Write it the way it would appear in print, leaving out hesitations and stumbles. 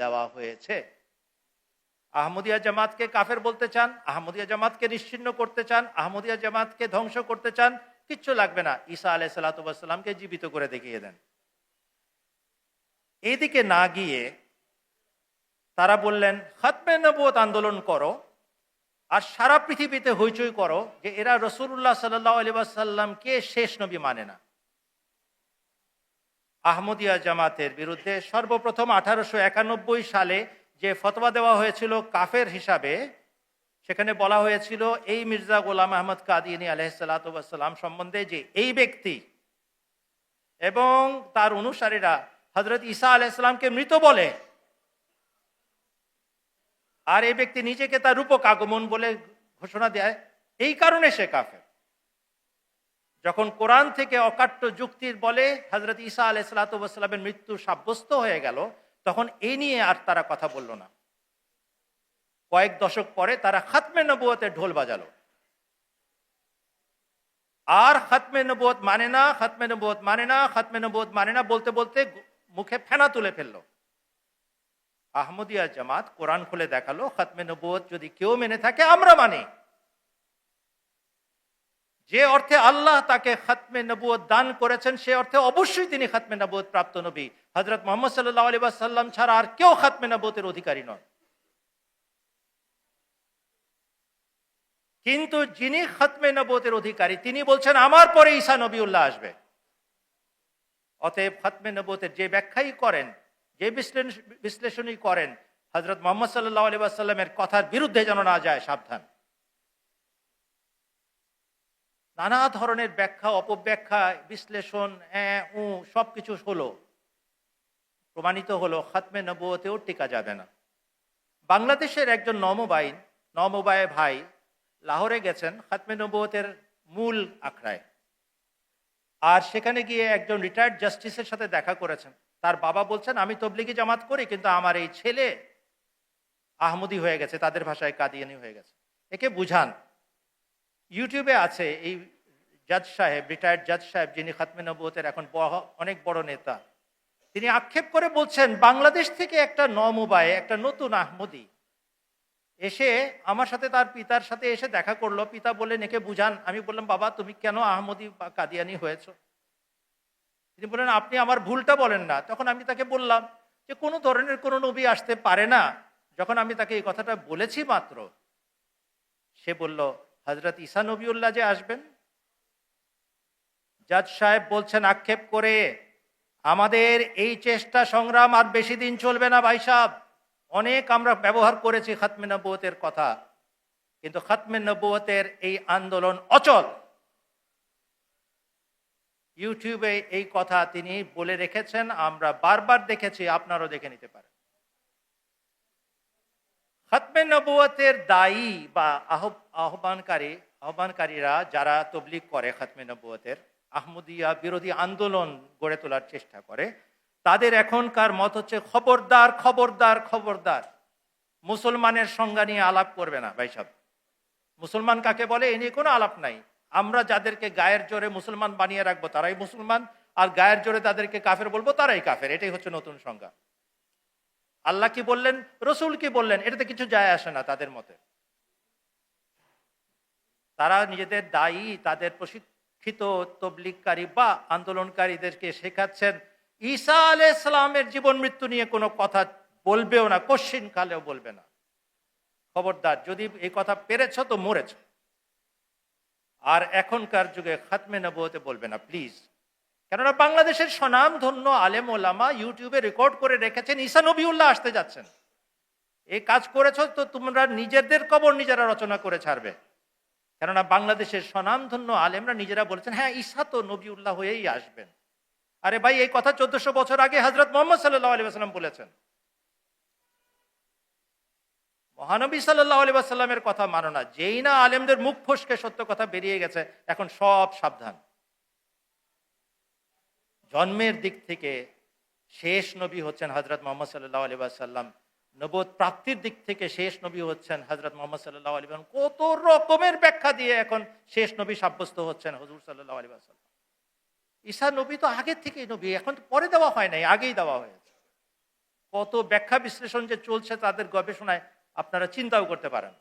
দেওয়া হয়েছে। আহমদিয়া জামাতকে কাফের বলতে চান, আহমদিয়া জামাতকে নিশ্চিহ্ন করতে চান, আহমদিয়া জামাতকে ধ্বংস করতে চান, কিচ্ছু লাগবে না, ঈসা আলাইহিস সালামকে জীবিত করে দেখিয়ে দেন। এইদিকে না গিয়ে তারা বললেন খতমে নবুয়ত আন্দোলন করো আর সারা পৃথিবীতে হইচই করো যে এরা রাসূলুল্লাহ সাল্লাল্লাহু আলাইহি ওয়াসাল্লামকে শেষ নবী মানে না। আহমদিয়া জামাতের বিরুদ্ধে সর্বপ্রথম 1891 সালে যে ফতোয়া দেওয়া হয়েছিল কাফের হিসাবে, সেখানে বলা হয়েছিল এই মির্জা গোলাম আহমদ কাদিয়ানী আলাইহিসসালাতু ওয়াসসালাম সম্বন্ধে যে এই ব্যক্তি এবং তার অনুসারীরা হযরত ঈসা আলাইহিস সালামকে মৃত বলে, আর এই ব্যক্তি নিজেকে তার রূপক আগমন বলে ঘোষণা দেয়, এই কারণে সে কাফের। যখন কোরআন থেকে অকাট্য যুক্তির বলে হযরত ঈসা আলাইহিসসালাতু ওয়াসসালামের মৃত্যু সাব্যস্ত হয়ে গেল, তখন এই নিয়ে আর তারা কথা বলল না। কয়েক দশক পরে তারা খতমে নবুয়তের ঢোল বাজালো, আর খতমে নবুয়ত মানে না, খতমে নবুয়ত মানে না, খতমে নবুয়ত মানে না বলতে বলতে মুখে ফেনা তুলে ফেললো। আহমদিয়া জামাত কোরআন খুলে দেখালো খতমে নবুয়ত যদি কেউ মেনে থাকে আমরা মানি। যে অর্থে আল্লাহ তাকে খতমে নবুয়ত দান করেছেন সে অর্থে অবশ্যই তিনি খতমে নবুয়ত প্রাপ্ত নবী। হযরত মুহাম্মদ সাল্লাল্লাহু আলাইহি ওয়াসাল্লাম ছাড়া আর কেউ খতমে নবুয়তের অধিকারী নয়। কিন্তু যিনি খতমে নবুয়তের অধিকারী তিনি বলছেন আমার পরে ঈসা নবিউল্লাহ আসবে। অতএব খতমে নবুয়তের যে ব্যাখ্যাই করেন, যে বিশ্লেষণই করেন, হযরত মুহাম্মদ সাল্লাল্লাহু আলাইহি ওয়াসাল্লামের কথার বিরুদ্ধে যেন না যায়, সাবধান। নানা ধরনের ব্যাখ্যা, অপব্যাখ্যা, বিশ্লেষণ, সবকিছু হলো, প্রমাণিত হলো খতমে নবুয়তেও টিকা যাবে না। বাংলাদেশের একজন নওমোবায়ে ভাই লাহোরে গেছেন খতমে নবুয়তের মূল আখড়ায়, আর সেখানে গিয়ে একজন রিটায়ার্ড জাস্টিসের সাথে দেখা করেছেন। তার বাবা বলছেন আমি তবলিগি জামাত করি, কিন্তু আমার এই ছেলে আহমদি হয়ে গেছে, তাদের ভাষায় কাদিয়ানি হয়ে গেছে, একে বুঝান। ইউটিউবে আছে এই জাজ সাহেব, রিটায়ার্ড জাজ সাহেব, যিনি খতমে নবুয়তের এখন অনেক বড় নেতা, তিনি আক্ষেপ করে বলছেন বাংলাদেশ থেকে একটা নওমোবায়ে, একটা নতুন আহমদি এসে আমার সাথে, তার পিতার সাথে এসে দেখা করলো। পিতা বললেন একে বুঝান। আমি বললাম বাবা তুমি কেন আহমদি বা কাদিয়ানি হয়েছো? তিনি বললেন আপনি আমার ভুলটা বলেন না। তখন আমি তাকে বললাম যে কোনো ধরনের কোনো নবী আসতে পারে না। যখন আমি তাকে এই কথাটা বলেছি মাত্র, সে বলল হযরত ঈসা নবিউল্লাহ যে আসবেন। জাজ সাহেব বলছেন আক্ষেপ করে আমাদের এই চেষ্টা সংগ্রাম আর বেশি দিন চলবে না ভাই সাহেব। অনেক আমরা ব্যবহার করেছি খতমে নবুয়তের কথা, কিন্তু খতমে নবুয়তের এই আন্দোলন অচল। ইউটিউবে এই কথা তিনি বলে রেখেছেন, আমরা বারবার দেখেছি, আপনারাও দেখে নিতে পারেন। খতমে নবুয়তের দায়ী বা আহ্বানকারীরা যারা তবলিগ করে, খতমে নবুয়তের আহমদিয়া বিরোধী আন্দোলন গড়ে তোলার চেষ্টা করে, তাদের এখনকার মত হচ্ছে খবরদার খবরদার খবরদার মুসলমানের সংজ্ঞা নিয়ে আলাপ করবে না ভাই সাহেব। মুসলমান কাকে বলে এ নিয়ে কোনো আলাপ নাই। আমরা যাদেরকে গায়ের জোরে মুসলমান বানিয়ে রাখবো তারাই মুসলমান, আর গায়ের জোরে তাদেরকে কাফের বলবো তারাই কাফের। এটাই হচ্ছে নতুন সংজ্ঞা। আল্লাহ কি বললেন, রসুল কি বললেন, এটাতে কিছু যায় আসে না তাদের মতে। তারা নিজেদের দায়ী, তাদের প্রশিক্ষিত তবলিগকারী বা আন্দোলনকারীদেরকে শেখাচ্ছেন ঈসা আলাইহিস সালামের জীবন মৃত্যু নিয়ে কোনো কথা বলবেও না, কোশ্চিন কালেও বলবে না। খবরদার, যদি এই কথা পেরেছ তো মরেছ। আর এখনকার যুগে খতমে নবুয়তে বলবে না প্লিজ। কেননা বাংলাদেশের স্বনামধন্য আলেম ওলামা ইউটিউবে রেকর্ড করে রেখেছেন ঈসা নবিউল্লাহ আসতে যাচ্ছেন। এই কাজ করেছ তো তোমরা নিজেদের কবর নিজেরা রচনা করে ছাড়বে। কেননা বাংলাদেশের স্বনামধন্য আলেমরা নিজেরা বলেছেন হ্যাঁ ঈসা তো নবিউল্লাহ হয়েই আসবেন। আরে ভাই, এই কথা 1400 বছর আগে হযরত মুহাম্মদ সাল্লাল্লাহু আলাইহি ওয়াসাল্লাম বলেছেন। মহানবী সাল্লাল্লাহু আলাইহি ওয়াসাল্লামের কথা মানো না। যেই না আলেমদের মুখ ফসকে সত্য কথা বেরিয়ে গেছে, এখন সব সাবধান। জন্মের দিক থেকে শেষ নবী হচ্ছেন হযরত মুহাম্মদ সাল্লাল্লাহু আলাইহি ওয়াসাল্লাম, নবুয়ত প্রাপ্তির দিক থেকে শেষ নবী হচ্ছেন হযরত মুহাম্মদ সাল্লাল্লাহু আলাইহি ওয়াসাল্লাম। কত রকমের ব্যাখ্যা দিয়ে এখন শেষ নবী সাব্যস্ত হচ্ছেন হুজুর সাল্লাল্লাহু আলাইহি ওয়াসাল্লাম। ঈসা নবী তো আগে থেকেই নবী, এখন তো পরে দেওয়া হয় নাই, আগেই দেওয়া হয়েছে। কত ব্যাখ্যা বিশ্লেষণ যে চলছে তাদের গবেষণায়, আপনারা চিন্তাও করতে পারেন।